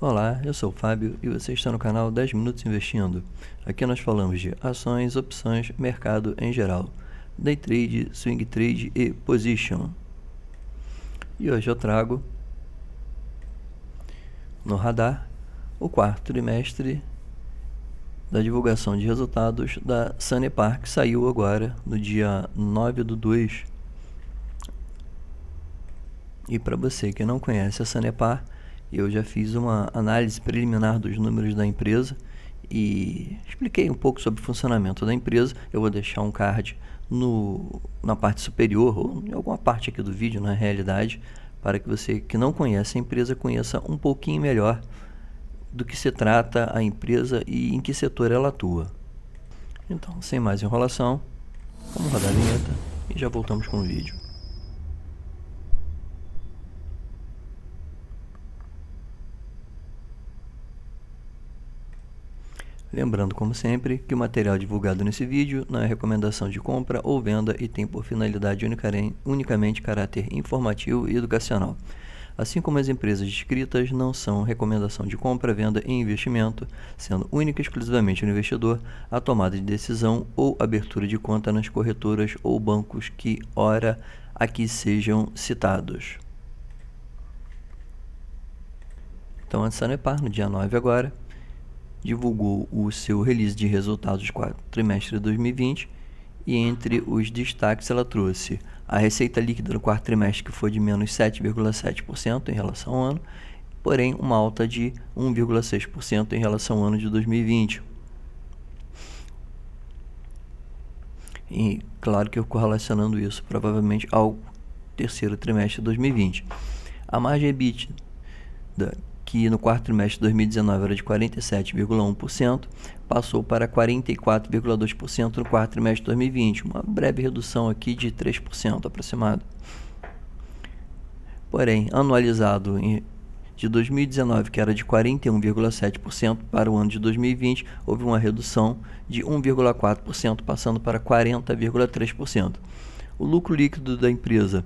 Olá, eu sou o Fábio e você está no canal 10 Minutos Investindo. Aqui nós falamos de ações, opções, mercado em geral, day trade, swing trade e position. E hoje eu trago no radar o quarto trimestre da divulgação de resultados da Sanepar, que saiu agora no dia 9/2. E para você que não conhece a Sanepar, eu já fiz uma análise preliminar dos números da empresa e expliquei um pouco sobre o funcionamento da empresa. Eu vou deixar um card na parte superior ou em alguma parte aqui do vídeo, na realidade, para que você que não conhece a empresa conheça um pouquinho melhor do que se trata a empresa e em que setor ela atua. Então, sem mais enrolação, vamos rodar a vinheta e já voltamos com o vídeo. Lembrando, como sempre, que o material divulgado nesse vídeo não é recomendação de compra ou venda e tem por finalidade unicamente caráter informativo e educacional. Assim como as empresas descritas não são recomendação de compra, venda e investimento, sendo única e exclusivamente no investidor a tomada de decisão ou abertura de conta nas corretoras ou bancos que, ora, aqui sejam citados. Então, a Sanepar, no dia 9 agora, divulgou o seu release de resultados do quarto trimestre de 2020 e entre os destaques ela trouxe a receita líquida do quarto trimestre, que foi de menos 7,7% em relação ao ano, porém uma alta de 1,6% em relação ao ano de 2020. E claro que eu correlacionando isso provavelmente ao terceiro trimestre de 2020. A margem EBITDA, que no quarto trimestre de 2019 era de 47,1%, passou para 44,2% no quarto trimestre de 2020, uma breve redução aqui de 3% aproximado. Porém, anualizado de 2019, que era de 41,7%, para o ano de 2020, houve uma redução de 1,4%, passando para 40,3%. O lucro líquido da empresa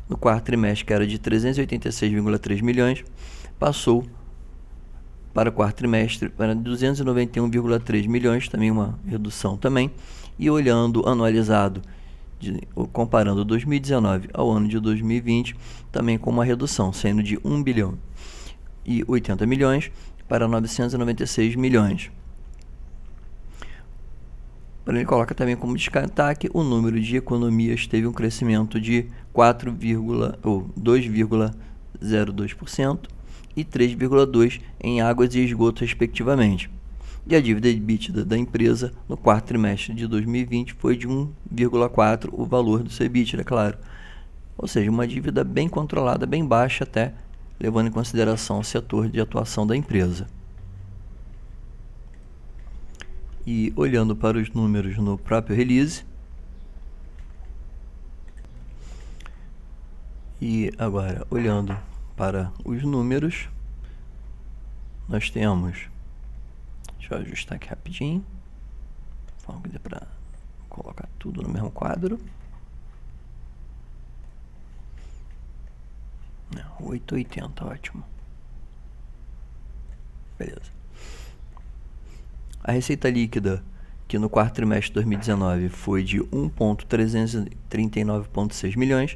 no quarto trimestre, que era de 386,3 milhões, passou para o quarto trimestre para 291,3 milhões, também uma redução também. E olhando anualizado, comparando 2019 ao ano de 2020, também com uma redução, saindo de 1 bilhão e 80 milhões para 996 milhões. Ele coloca também como destaque o número de economias teve um crescimento de 2,02% e 3,2% em águas e esgoto, respectivamente. E a dívida EBITDA da empresa no quarto trimestre de 2020 foi de 1,4% o valor do seu EBITDA, claro. Ou seja, uma dívida bem controlada, bem baixa até, levando em consideração o setor de atuação da empresa. E olhando para os números no próprio release, e agora olhando para os números, nós temos, deixa eu ajustar aqui rapidinho, vamos ver para colocar tudo no mesmo quadro. 880, ótimo. Beleza. A receita líquida, que no quarto trimestre de 2019 foi de 1.339,6 milhões,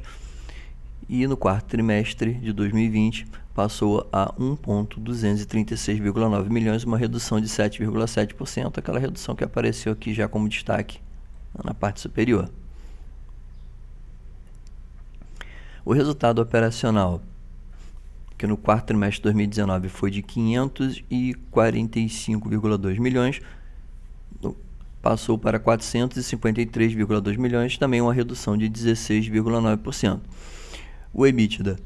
e no quarto trimestre de 2020 passou a 1.236,9 milhões, uma redução de 7,7%, aquela redução que apareceu aqui já como destaque na parte superior. O resultado operacional, que no quarto trimestre de 2019 foi de 545,2 milhões, passou para 453,2 milhões, também uma redução de 16,9%. O EBITDA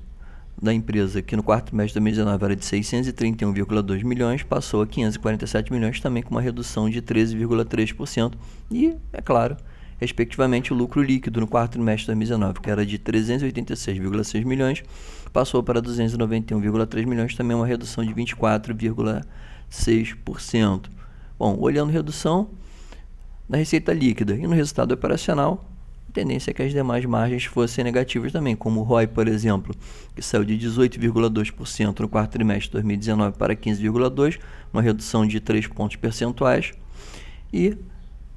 da empresa, que no quarto trimestre de 2019 era de 631,2 milhões, passou a 547 milhões, também com uma redução de 13,3%. E, é claro, respectivamente, o lucro líquido no quarto trimestre de 2019, que era de 386,6 milhões, passou para 291,3 milhões, também uma redução de 24,6%. Bom, olhando redução na receita líquida e no resultado operacional, A tendência é que as demais margens fossem negativas também, como o ROI, por exemplo, que saiu de 18,2% no quarto trimestre de 2019 para 15,2%, uma redução de 3 pontos percentuais. E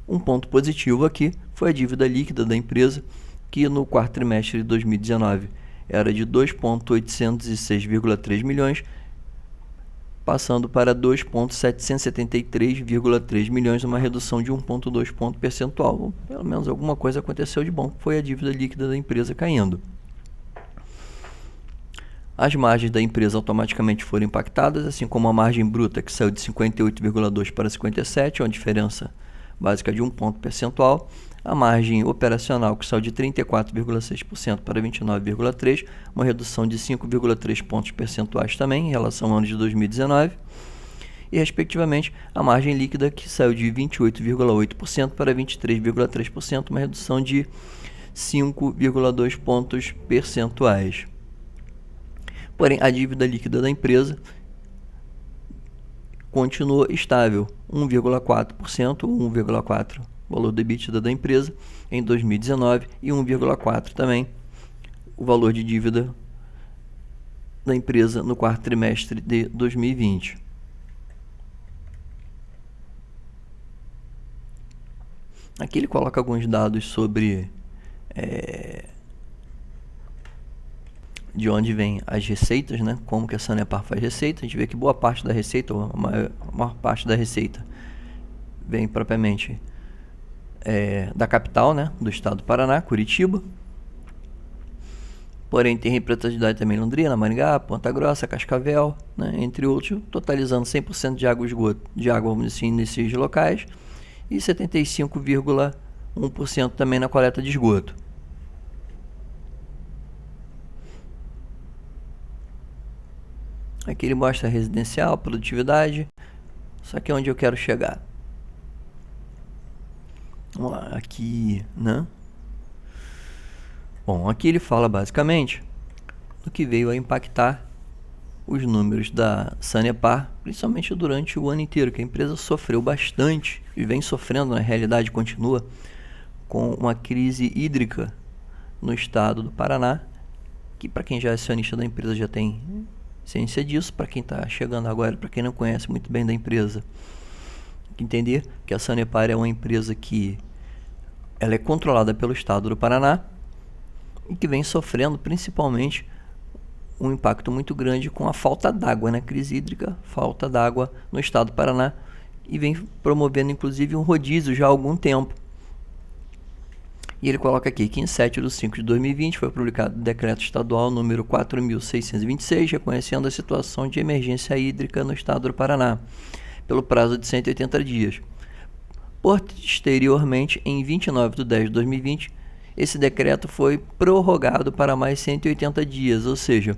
um ponto positivo aqui foi a dívida líquida da empresa, que no quarto trimestre de 2019 era de 2.806,3 milhões, passando para 2.773,3 milhões, uma redução de 1,2 ponto percentual. Pelo menos alguma coisa aconteceu de bom, foi a dívida líquida da empresa caindo. As margens da empresa automaticamente foram impactadas, assim como a margem bruta, que saiu de 58,2 para 57, uma diferença básica de 1 ponto percentual. A margem operacional, que saiu de 34,6% para 29,3%, uma redução de 5,3 pontos percentuais também em relação ao ano de 2019. E, respectivamente, a margem líquida, que saiu de 28,8% para 23,3%, uma redução de 5,2 pontos percentuais. Porém, a dívida líquida da empresa continua estável, 1,4%, 1,4% valor do EBITDA da empresa em 2019 e 1,4% também o valor de dívida da empresa no quarto trimestre de 2020. Aqui ele coloca alguns dados sobre de onde vêm as receitas, né? Como que a Sanepar faz receita. A gente vê que boa parte da receita, ou a maior parte da receita, vem propriamente da capital, né? Do estado do Paraná, Curitiba. Porém, tem representatividade também em Londrina, Maringá, Ponta Grossa, Cascavel, né? Entre outros, totalizando 100% de água, vamos dizer assim, nesses locais, e 75,1% também na coleta de esgoto. Aqui ele mostra residencial, produtividade, só que é onde eu quero chegar. Vamos lá, aqui, né? Bom, aqui ele fala basicamente do que veio a impactar os números da Sanepar, principalmente durante o ano inteiro, que a empresa sofreu bastante e vem sofrendo, na realidade continua, com uma crise hídrica no estado do Paraná, que para quem já é acionista da empresa já tem ciência disso. Para quem está chegando agora, para quem não conhece muito bem da empresa, entender que a Sanepar é uma empresa que ela é controlada pelo estado do Paraná e que vem sofrendo principalmente um impacto muito grande com a falta d'água, né? Crise hídrica, falta d'água no estado do Paraná, e vem promovendo inclusive um rodízio já há algum tempo. E ele coloca aqui que em 7/5/2020 foi publicado o decreto estadual número 4.626, reconhecendo a situação de emergência hídrica no estado do Paraná, pelo prazo de 180 dias. Posteriormente, em 29/10/2020, esse decreto foi prorrogado para mais 180 dias, ou seja,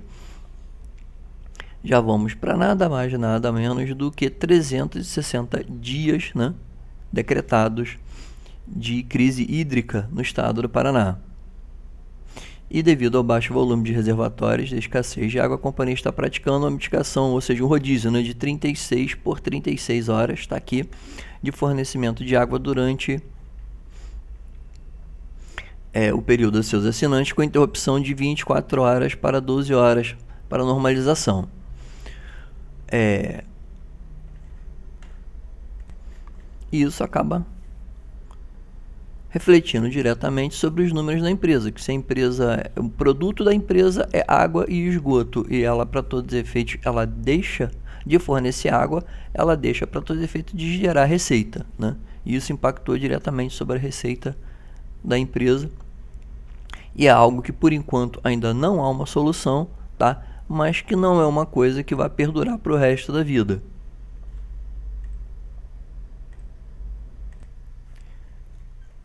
já vamos para nada mais, nada menos do que 360 dias, né, decretados de crise hídrica no estado do Paraná. E devido ao baixo volume de reservatórios e escassez de água, a companhia está praticando uma mitigação, ou seja, um rodízio, né, de 36 por 36 horas, está aqui, de fornecimento de água durante o período dos seus assinantes, com interrupção de 24 horas para 12 horas para normalização. E isso acaba refletindo diretamente sobre os números da empresa, que se a empresa, o produto da empresa é água e esgoto, e ela, para todos os efeitos, ela deixa de fornecer água, ela deixa para todos os efeitos de gerar receita, né? E isso impactou diretamente sobre a receita da empresa, e é algo que por enquanto ainda não há uma solução, tá? Mas que não é uma coisa que vai perdurar para o resto da vida.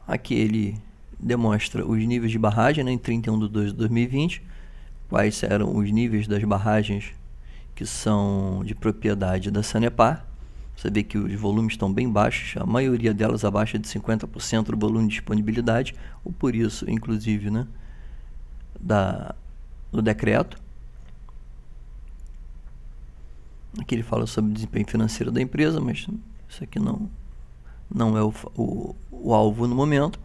Aqui ele demonstra os níveis de barragem, né, em 31/2/2020, quais eram os níveis das barragens que são de propriedade da Sanepar. Você vê que os volumes estão bem baixos, a maioria delas abaixo de 50% do volume de disponibilidade, ou por isso, inclusive, né, do decreto. Aqui ele fala sobre o desempenho financeiro da empresa, mas isso aqui não é o alvo no momento.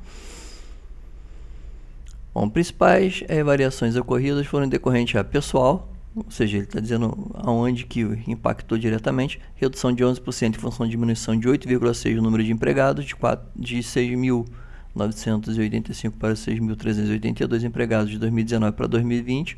Bom, principais variações ocorridas foram decorrentes a pessoal, ou seja, ele está dizendo aonde que impactou diretamente, redução de 11% em função de diminuição de 8,6% do número de empregados, de 6.985 para 6.382 empregados de 2019 para 2020,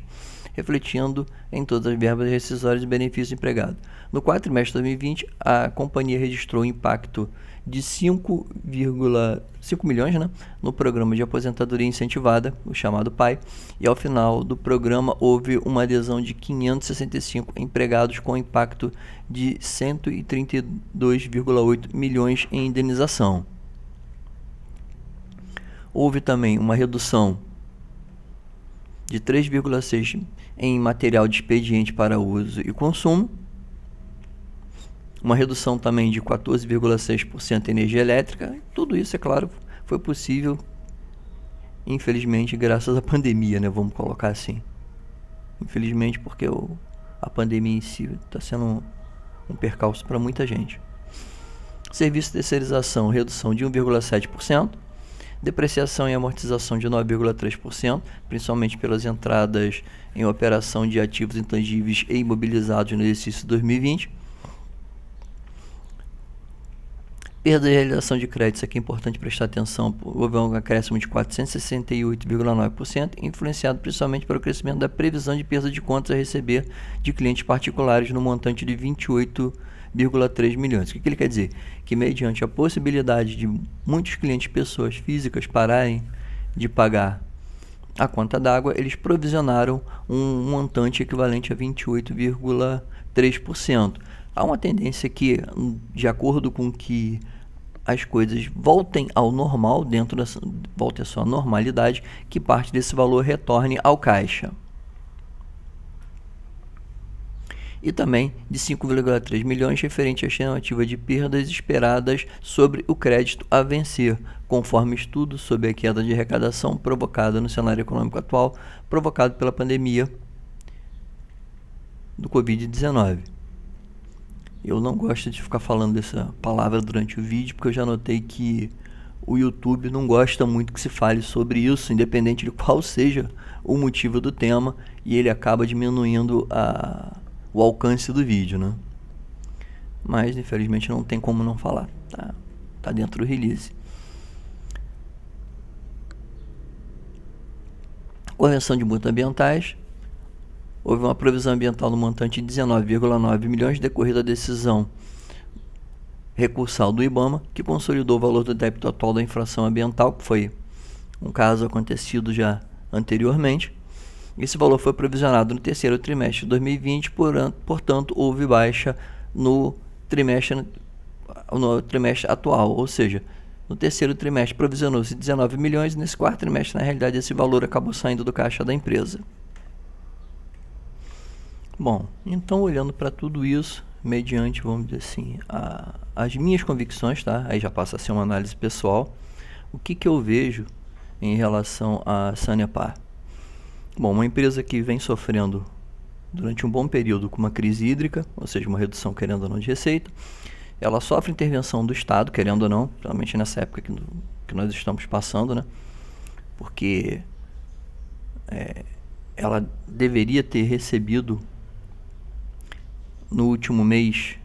refletindo em todas as verbas rescisórias e benefícios do empregado. No quarto trimestre de 2020, a companhia registrou um impacto de 5,5 milhões, né, no programa de aposentadoria incentivada, o chamado PAI, e ao final do programa houve uma adesão de 565 empregados com impacto de 132,8 milhões em indenização. Houve também uma redução de 3,6 em material de expediente para uso e consumo, uma redução também de 14,6% em energia elétrica. Tudo isso, é claro, foi possível, infelizmente, graças à pandemia, né? Vamos colocar assim. Infelizmente, porque a pandemia em si está sendo um percalço para muita gente. Serviço de terceirização, redução de 1,7%. Depreciação e amortização de 9,3%, principalmente pelas entradas em operação de ativos intangíveis e imobilizados no exercício 2020. Perda de realização de créditos, aqui é importante prestar atenção, houve um acréscimo de 468,9%, influenciado principalmente pelo crescimento da previsão de perda de contas a receber de clientes particulares no montante de 28,3 milhões. O que ele quer dizer? Que mediante a possibilidade de muitos clientes, pessoas físicas, pararem de pagar a conta d'água, eles provisionaram um montante equivalente a 28,3%. Há uma tendência que, de acordo com que as coisas voltem ao normal, volte à sua normalidade, que parte desse valor retorne ao caixa. E também de 5,3 milhões referente à estimativa de perdas esperadas sobre o crédito a vencer, conforme estudo sobre a queda de arrecadação provocada no cenário econômico atual, provocado pela pandemia do Covid-19. Eu não gosto de ficar falando dessa palavra durante o vídeo, porque eu já notei que o YouTube não gosta muito que se fale sobre isso, independente de qual seja o motivo do tema, e ele acaba diminuindo o alcance do vídeo, né? Mas, infelizmente, não tem como não falar. Tá dentro do release. Correção de multas ambientais. Houve uma provisão ambiental no montante de 19,9 milhões decorrida da decisão recursal do IBAMA, que consolidou o valor do débito atual da infração ambiental, que foi um caso acontecido já anteriormente. Esse valor foi provisionado no terceiro trimestre de 2020, portanto, houve baixa no trimestre atual, ou seja, no terceiro trimestre provisionou-se 19 milhões e nesse quarto trimestre, na realidade, esse valor acabou saindo do caixa da empresa. Bom, então olhando para tudo isso, mediante, vamos dizer assim, as minhas convicções, tá? Aí já passa a ser uma análise pessoal. O que eu vejo em relação a Sanepar? Bom, uma empresa que vem sofrendo durante um bom período com uma crise hídrica, ou seja, uma redução, querendo ou não, de receita. Ela sofre intervenção do Estado, querendo ou não, principalmente nessa época que nós estamos passando, né? Porque ela deveria ter recebido no último mês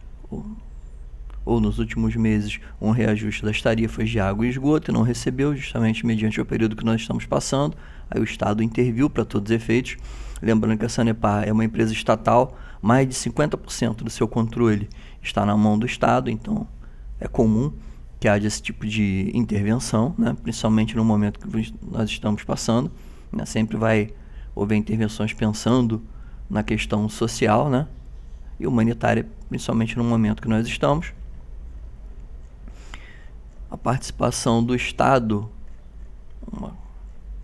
ou nos últimos meses um reajuste das tarifas de água e esgoto e não recebeu, justamente mediante o período que nós estamos passando. Aí o Estado interviu para todos os efeitos. Lembrando que a Sanepar é uma empresa estatal, mais de 50% do seu controle está na mão do Estado, então é comum que haja esse tipo de intervenção, né? Principalmente no momento que nós estamos passando, né? Sempre vai haver intervenções pensando na questão social, né? E humanitária, principalmente no momento que nós estamos. A participação do Estado,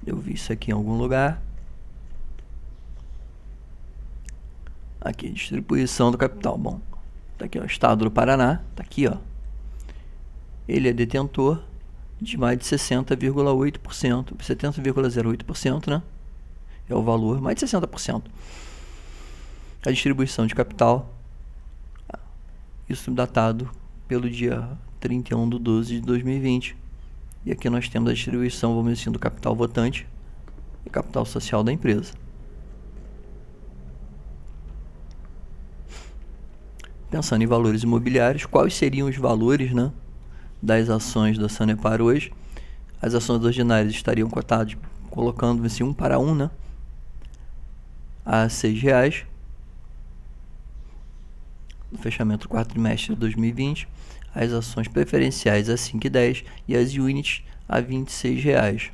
eu vi isso aqui em algum lugar. Aqui, distribuição do capital. Bom, tá aqui, ó, o Estado do Paraná, tá aqui, ó. Ele é detentor de mais de 60,8%, 70,08%, né? É o valor, mais de 60%. A distribuição de capital, isso datado pelo dia 31/12/2020. E aqui nós temos a distribuição, vamos dizer assim, do capital votante. e capital social da empresa. Pensando em valores imobiliários, quais seriam os valores, né, das ações da Sanepar hoje? As ações ordinárias estariam cotadas, colocando assim 1 para 1, né, a R$ 6 no fechamento do quarto trimestre de 2020. As ações preferenciais a R$ 5,10 e as units a R$ 26.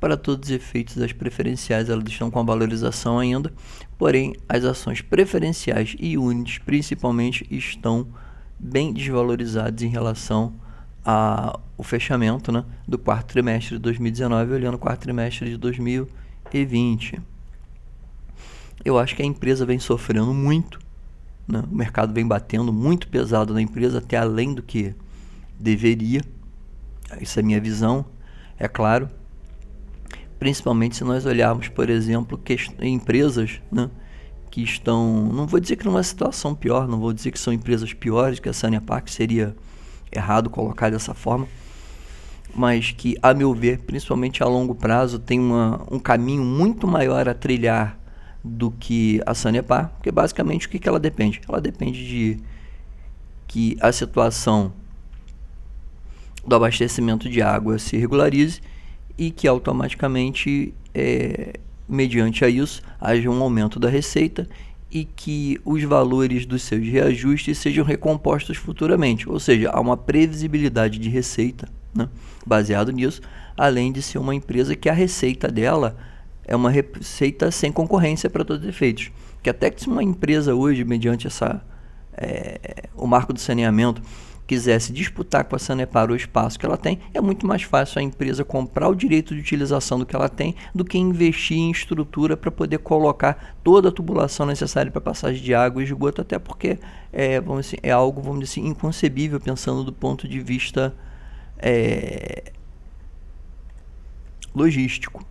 Para todos os efeitos, as preferenciais elas estão com a valorização ainda, porém as ações preferenciais e units principalmente estão bem desvalorizadas em relação ao fechamento, né, do quarto trimestre de 2019, olhando o quarto trimestre de 2020. Eu acho que a empresa vem sofrendo muito, né? O mercado vem batendo muito pesado na empresa, até além do que deveria. Essa é a minha visão, é claro. Principalmente se nós olharmos, por exemplo, empresas, né, que estão, não vou dizer que numa situação pior, não vou dizer que são empresas piores que a Sanepar, que seria errado colocar dessa forma, mas que, a meu ver, principalmente a longo prazo, tem um caminho muito maior a trilhar do que a Sanepar, porque basicamente o que ela depende? Ela depende de que a situação do abastecimento de água se regularize e que automaticamente, mediante a isso, haja um aumento da receita e que os valores dos seus reajustes sejam recompostos futuramente, ou seja, há uma previsibilidade de receita, né, baseado nisso, além de ser uma empresa que a receita dela é uma receita sem concorrência para todos os efeitos. Que até que se uma empresa hoje, mediante o marco do saneamento, quisesse disputar com a Sanepar o espaço que ela tem, é muito mais fácil a empresa comprar o direito de utilização do que ela tem do que investir em estrutura para poder colocar toda a tubulação necessária para passagem de água e esgoto, até porque é algo, vamos dizer assim, inconcebível pensando do ponto de vista logístico.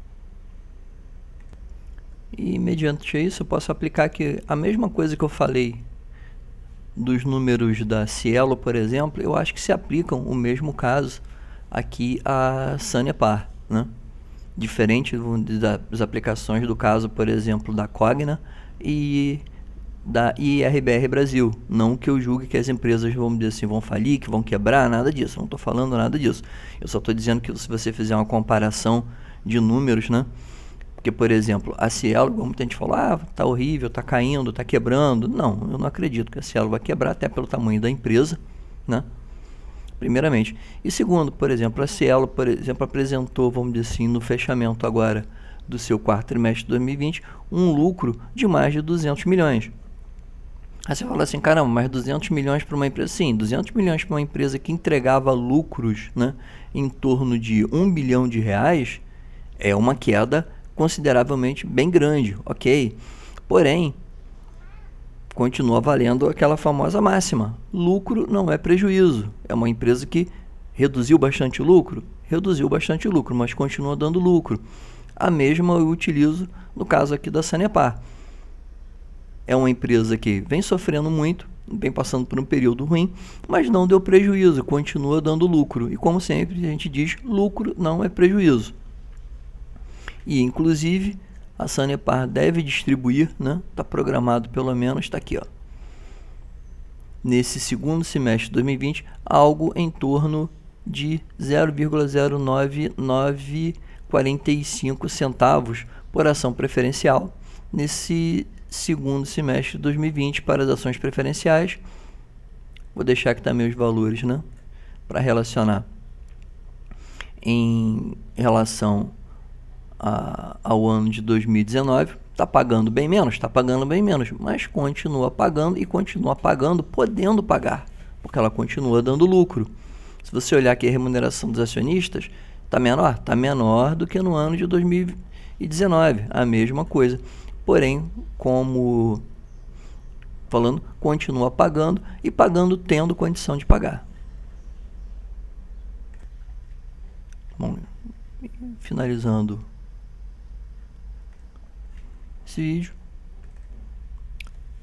E mediante isso eu posso aplicar que a mesma coisa que eu falei dos números da Cielo, por exemplo, eu acho que se aplicam o mesmo caso aqui a Sanepar, né? Diferente das aplicações do caso, por exemplo, da Cogna e da IRBR Brasil. Não que eu julgue que as empresas, vamos dizer assim, vão falir, que vão quebrar, nada disso. Eu não estou falando nada disso. Eu só estou dizendo que se você fizer uma comparação de números, né? Porque, por exemplo, a Cielo, como muita gente falou, tá horrível, tá caindo, tá quebrando. Não, eu não acredito que a Cielo vai quebrar, até pelo tamanho da empresa, né? Primeiramente. E segundo, por exemplo, a Cielo, por exemplo, apresentou, vamos dizer assim, no fechamento agora do seu quarto trimestre de 2020, um lucro de mais de 200 milhões. Aí você fala assim, caramba, mas 200 milhões para uma empresa? Sim, 200 milhões para uma empresa que entregava lucros, né, em torno de 1 bilhão de reais, é uma queda consideravelmente bem grande, ok? Porém, continua valendo aquela famosa máxima: lucro não é prejuízo. É uma empresa que reduziu bastante o lucro, mas continua dando lucro. A mesma eu utilizo no caso aqui da Sanepar. É uma empresa que vem sofrendo muito, vem passando por um período ruim, mas não deu prejuízo, continua dando lucro. E como sempre a gente diz, lucro não é prejuízo. E inclusive a Sanepar deve distribuir, né? Está programado pelo menos, está aqui, ó, nesse segundo semestre de 2020, algo em torno de 0,09945 centavos por ação preferencial nesse segundo semestre de 2020 para as ações preferenciais. Vou deixar aqui também os valores, né, para relacionar em relação ao ano de 2019, está pagando bem menos, mas continua pagando e continua pagando, podendo pagar, porque ela continua dando lucro. Se você olhar aqui a remuneração dos acionistas, está menor do que no ano de 2019, a mesma coisa. Porém, como falando, continua pagando e pagando tendo condição de pagar. Bom, finalizando esse vídeo,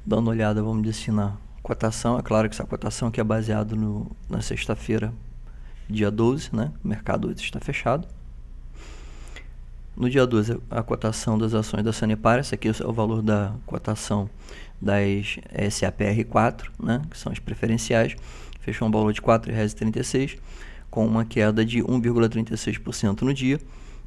dando uma olhada, vamos dizer assim, na cotação. É claro que essa cotação aqui é baseada na sexta-feira, dia 12, né? O mercado hoje está fechado. No dia 12, a cotação das ações da Sanepar, esse aqui é o valor da cotação das SAPR4, né, que são as preferenciais, fechou um valor de R$ 4,36, com uma queda de 1,36% no dia.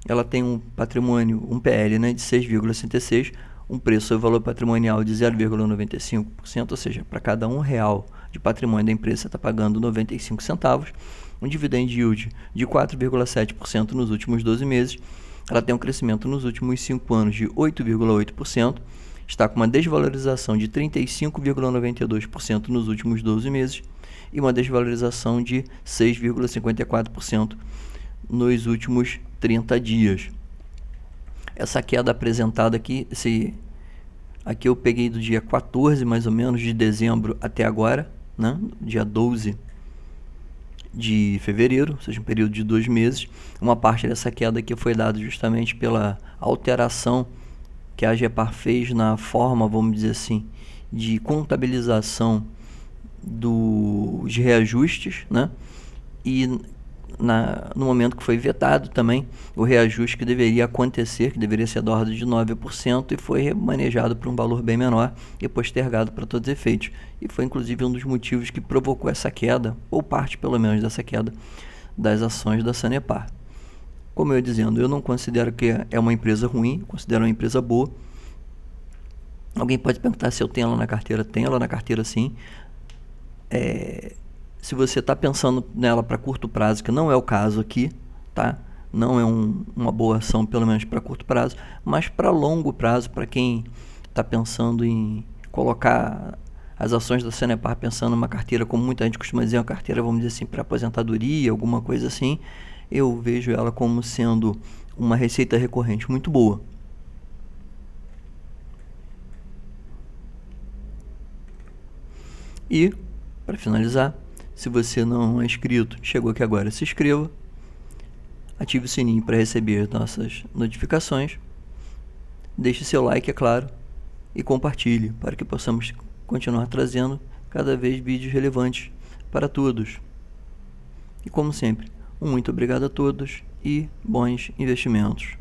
Ela tem um patrimônio, um PL, né, de 6,66, um preço sobre valor patrimonial de 0,95%, ou seja, para cada R$1 de patrimônio da empresa você está pagando 95 centavos, um dividend yield de 4,7% nos últimos 12 meses. Ela tem um crescimento nos últimos 5 anos de 8,8%, está com uma desvalorização de 35,92% nos últimos 12 meses e uma desvalorização de 6,54% nos últimos 30 dias. Essa queda apresentada aqui, aqui eu peguei do dia 14 mais ou menos de dezembro até agora, né? Dia 12 de fevereiro, ou seja, um período de 2 meses. Uma parte dessa queda aqui foi dada justamente pela alteração que a AGEPAR fez na forma, vamos dizer assim, de contabilização dos reajustes, né? E no momento que foi vetado também o reajuste que deveria acontecer, que deveria ser da ordem de 9%, e foi manejado para um valor bem menor e postergado para todos os efeitos. E foi inclusive um dos motivos que provocou essa queda, ou parte pelo menos dessa queda, das ações da Sanepar. Como eu ia dizendo, eu não considero que é uma empresa ruim, considero uma empresa boa. Alguém pode perguntar se eu tenho ela na carteira. Tenho ela na carteira, sim. Se você está pensando nela para curto prazo, que não é o caso aqui, tá? Não é uma boa ação, pelo menos para curto prazo, mas para longo prazo, para quem está pensando em colocar as ações da Sanepar, pensando numa carteira, como muita gente costuma dizer, uma carteira, vamos dizer assim, para aposentadoria, alguma coisa assim, eu vejo ela como sendo uma receita recorrente muito boa. E, para finalizar, se você não é inscrito, chegou aqui agora, se inscreva, ative o sininho para receber nossas notificações, deixe seu like, é claro, e compartilhe para que possamos continuar trazendo cada vez vídeos relevantes para todos. E como sempre, muito obrigado a todos e bons investimentos.